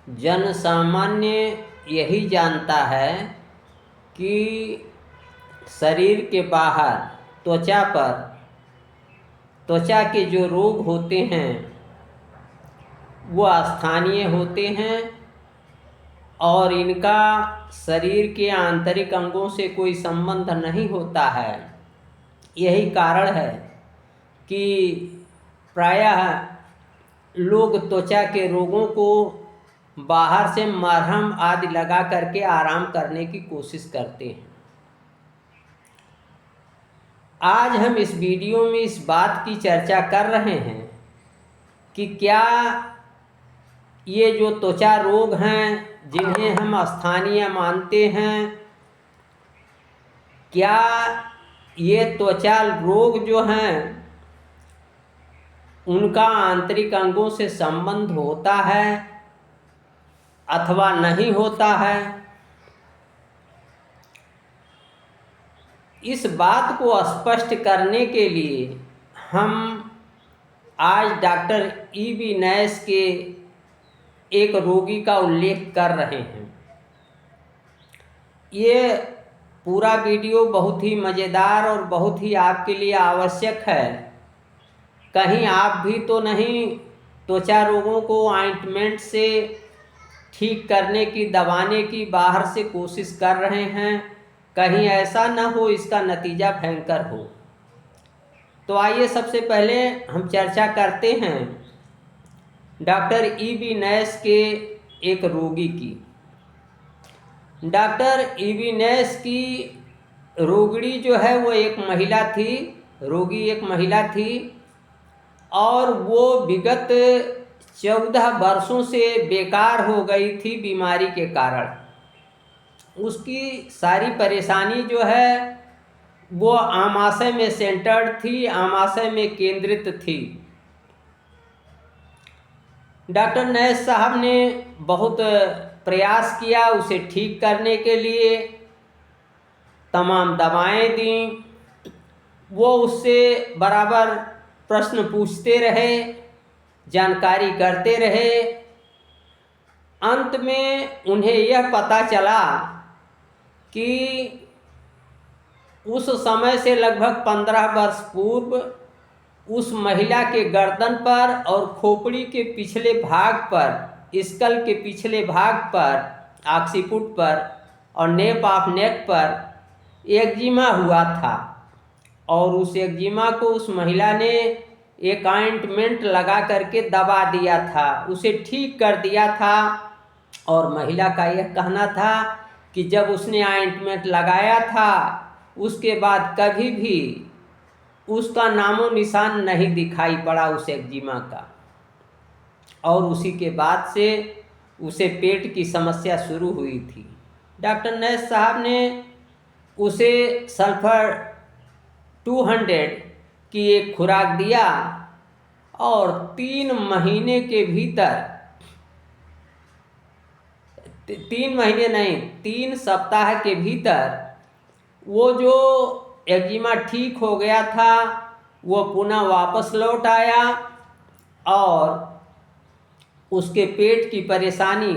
जन सामान्य यही जानता है कि शरीर के बाहर त्वचा पर त्वचा के जो रोग होते हैं वो स्थानीय होते हैं और इनका शरीर के आंतरिक अंगों से कोई संबंध नहीं होता है। यही कारण है कि प्रायः लोग त्वचा के रोगों को बाहर से मरहम आदि लगा करके आराम करने की कोशिश करते हैं। आज हम इस वीडियो में इस बात की चर्चा कर रहे हैं कि क्या ये जो त्वचा रोग हैं जिन्हें हम स्थानीय मानते हैं, क्या ये त्वचा रोग जो हैं उनका आंतरिक अंगों से संबंध होता है अथवा नहीं होता है। इस बात को स्पष्ट करने के लिए हम आज डॉक्टर ई.बी. नैश के एक रोगी का उल्लेख कर रहे हैं। ये पूरा वीडियो बहुत ही मज़ेदार और बहुत ही आपके लिए आवश्यक है। कहीं आप भी तो नहीं त्वचा रोगों को ऑइंटमेंट से ठीक करने की, दबाने की बाहर से कोशिश कर रहे हैं, कहीं ऐसा न हो इसका नतीजा भयंकर हो। तो आइए सबसे पहले हम चर्चा करते हैं डॉक्टर ई.बी. नैश के एक रोगी की। Doctor EB. नैश की रोगिणी जो है वो एक महिला थी, रोगी एक महिला थी और वो विगत 14 वर्षों से बेकार हो गई थी बीमारी के कारण। उसकी सारी परेशानी जो है वो आमाशय में सेंटर्ड थी, आमाशय में केंद्रित थी। डॉक्टर नैश साहब ने बहुत प्रयास किया उसे ठीक करने के लिए, तमाम दवाएं दी, वो उससे बराबर प्रश्न पूछते रहे, जानकारी करते रहे। अंत में उन्हें यह पता चला कि उस समय से लगभग 15 वर्ष पूर्व उस महिला के गर्दन पर और खोपड़ी के पिछले भाग पर, स्कल के पिछले भाग पर, ऑक्सीपुट पर और नेप ऑफ नेक पर एक्जिमा हुआ था और उस एक्जिमा को उस महिला ने एक ऑइंटमेंट लगा करके दबा दिया था, उसे ठीक कर दिया था। और महिला का यह कहना था कि जब उसने ऑइंटमेंट लगाया था उसके बाद कभी भी उसका नामो निशान नहीं दिखाई पड़ा उस एक्जिमा का, और उसी के बाद से उसे पेट की समस्या शुरू हुई थी। डॉक्टर नैश साहब ने उसे सल्फर 200 की एक खुराक दिया और 3 महीने के भीतर, 3 महीने नहीं 3 सप्ताह के भीतर वो जो एक्जिमा ठीक हो गया था वो पुनः वापस लौट आया और उसके पेट की परेशानी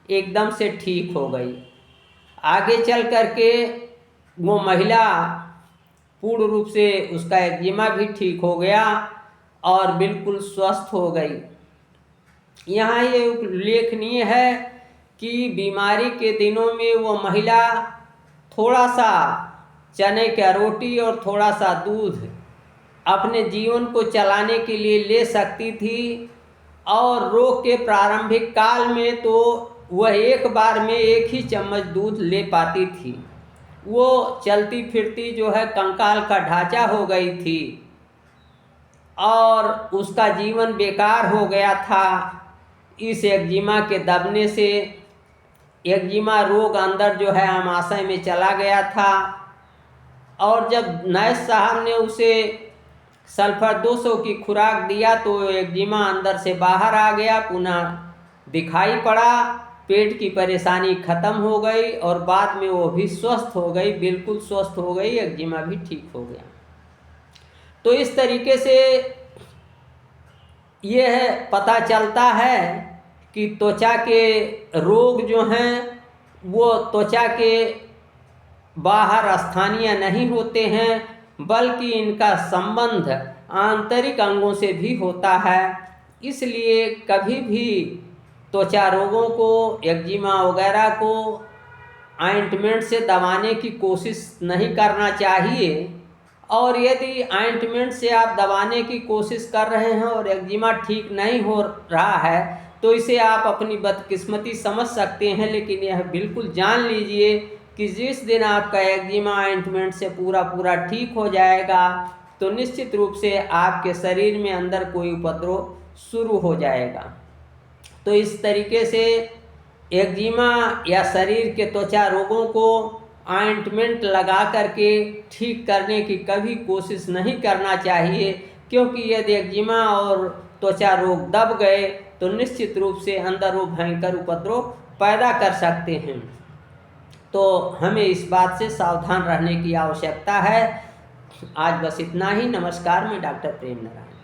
एकदम से ठीक हो गई। आगे चल करके वो महिला पूर्ण रूप से उसका एक्जिमा भी ठीक हो गया और बिल्कुल स्वस्थ हो गई। यहाँ ये उल्लेखनीय है कि बीमारी के दिनों में वो महिला थोड़ा सा चने का रोटी और थोड़ा सा दूध अपने जीवन को चलाने के लिए ले सकती थी, और रोग के प्रारंभिक काल में तो वह एक बार में 1 ही चम्मच दूध ले पाती थी। वो चलती फिरती जो है कंकाल का ढांचा हो गई थी और उसका जीवन बेकार हो गया था इस एक्जिमा के दबने से। एक्जिमा रोग अंदर जो है आमाशय में चला गया था और जब नैश साहब ने उसे सल्फर 200 की खुराक दिया तो एक्जिमा अंदर से बाहर आ गया, पुनः दिखाई पड़ा, पेट की परेशानी खत्म हो गई और बाद में वो भी स्वस्थ हो गई, बिल्कुल स्वस्थ हो गई, एक्जिमा भी ठीक हो गया। तो इस तरीके से यह पता चलता है कि त्वचा के रोग जो हैं वो त्वचा के बाहर स्थानीय नहीं होते हैं, बल्कि इनका संबंध आंतरिक अंगों से भी होता है। इसलिए कभी भी त्वचा रोगों को, एक्जिमा वगैरह को ऑइंटमेंट से दबाने की कोशिश नहीं करना चाहिए। और यदि ऑइंटमेंट से आप दबाने की कोशिश कर रहे हैं और एक्जिमा ठीक नहीं हो रहा है तो इसे आप अपनी बदकिस्मती समझ सकते हैं, लेकिन यह बिल्कुल जान लीजिए कि जिस दिन आपका एक्जिमा ऑइंटमेंट से पूरा ठीक हो जाएगा तो निश्चित रूप से आपके शरीर में अंदर कोई उपद्रव शुरू हो जाएगा। तो इस तरीके से एक्जिमा या शरीर के त्वचा रोगों को ऑइंटमेंट लगा करके ठीक करने की कभी कोशिश नहीं करना चाहिए, क्योंकि यदि एक्जिमा और त्वचा रोग दब गए तो निश्चित रूप से अंदर वो भयंकर उपद्रव पैदा कर सकते हैं। तो हमें इस बात से सावधान रहने की आवश्यकता है। आज बस इतना ही। नमस्कार, मैं डॉक्टर प्रेम नारायण।